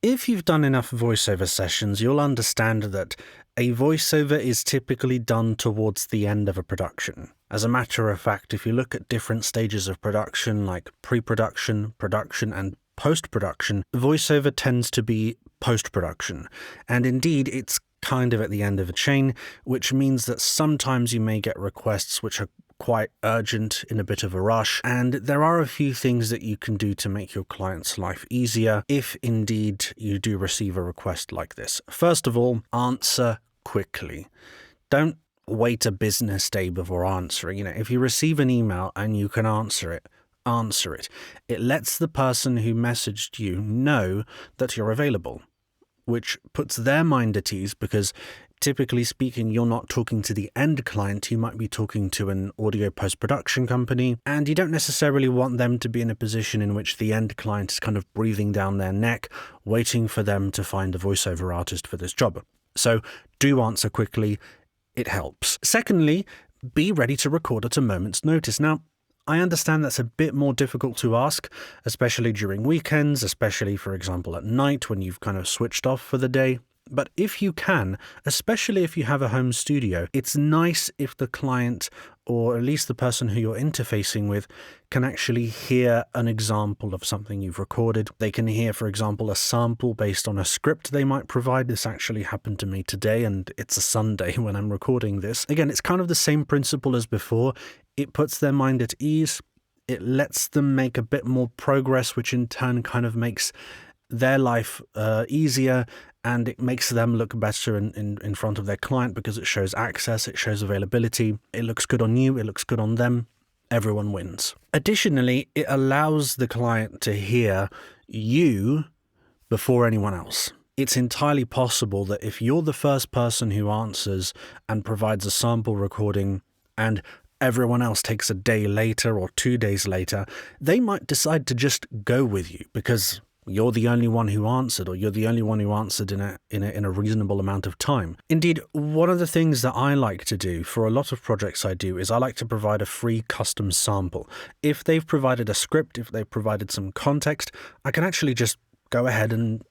If you've done enough voiceover sessions, you'll understand that a voiceover is typically done towards the end of a production. As a matter of fact, if you look at different stages of production, like pre-production, production, and post-production, voiceover tends to be post-production. And indeed, it's kind of at the end of a chain, which means that sometimes you may get requests which are quite urgent, in a bit of a rush, and there are a few things that you can do to make your client's life easier if indeed you do receive a request like this. First of all, answer quickly. Don't wait a business day before answering. If you receive an email and you can answer it, answer it. It lets the person who messaged you know that you're available, which puts their mind at ease because typically speaking, you're not talking to the end client, you might be talking to an audio post-production company, and you don't necessarily want them to be in a position in which the end client is kind of breathing down their neck, waiting for them to find a voiceover artist for this job. So do answer quickly, it helps. Secondly, be ready to record at a moment's notice. Now, I understand that's a bit more difficult to ask, especially during weekends, especially, for example, at night when you've kind of switched off for the day. But if you can, especially if you have a home studio, it's nice if the client, or at least the person who you're interfacing with, can actually hear an example of something you've recorded. They can hear, for example, a sample based on a script they might provide. This actually happened to me today, and it's a Sunday when I'm recording this. Again, it's kind of the same principle as before. It puts their mind at ease. It lets them make a bit more progress, which in turn kind of makes their life easier, and it makes them look better in front of their client because it shows access, it shows availability, it looks good on you, it looks good on them, everyone wins. Additionally, it allows the client to hear you before anyone else. It's entirely possible that if you're the first person who answers and provides a sample recording and everyone else takes a day later or 2 days later, they might decide to just go with you because you're the only one who answered, or you're the only one who answered in a reasonable amount of time. Indeed, one of the things that I like to do for a lot of projects I do is I like to provide a free custom sample. If they've provided a script, if they've provided some context, I can actually just go ahead and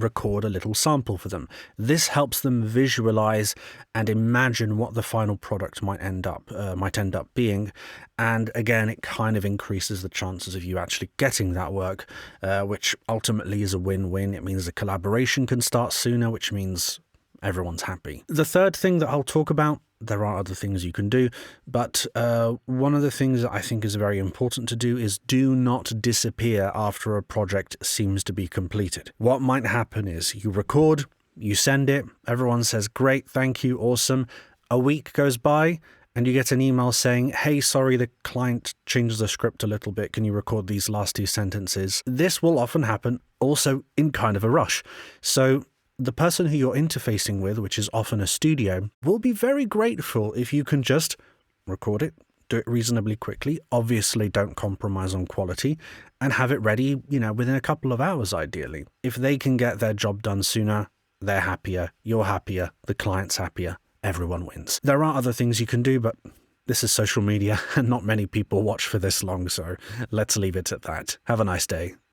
record a little sample for them. This helps them visualize and imagine what the final product might end up being. And again, it kind of increases the chances of you actually getting that work, which ultimately is a win-win. It means the collaboration can start sooner, which means everyone's happy. The third thing that I'll talk about, there are other things you can do, but one of the things that I think is very important to do is do not disappear after a project seems to be completed. What might happen is you record, you send it, everyone says, great, thank you, awesome. A week goes by and you get an email saying, hey, sorry, the client changed the script a little bit. Can you record these last 2 sentences? This will often happen also in kind of a rush. So the person who you're interfacing with, which is often a studio, will be very grateful if you can just record it, do it reasonably quickly, obviously don't compromise on quality, and have it ready, within a couple of hours ideally. If they can get their job done sooner, they're happier, you're happier, the client's happier, everyone wins. There are other things you can do, but this is social media and not many people watch for this long, so let's leave it at that. Have a nice day.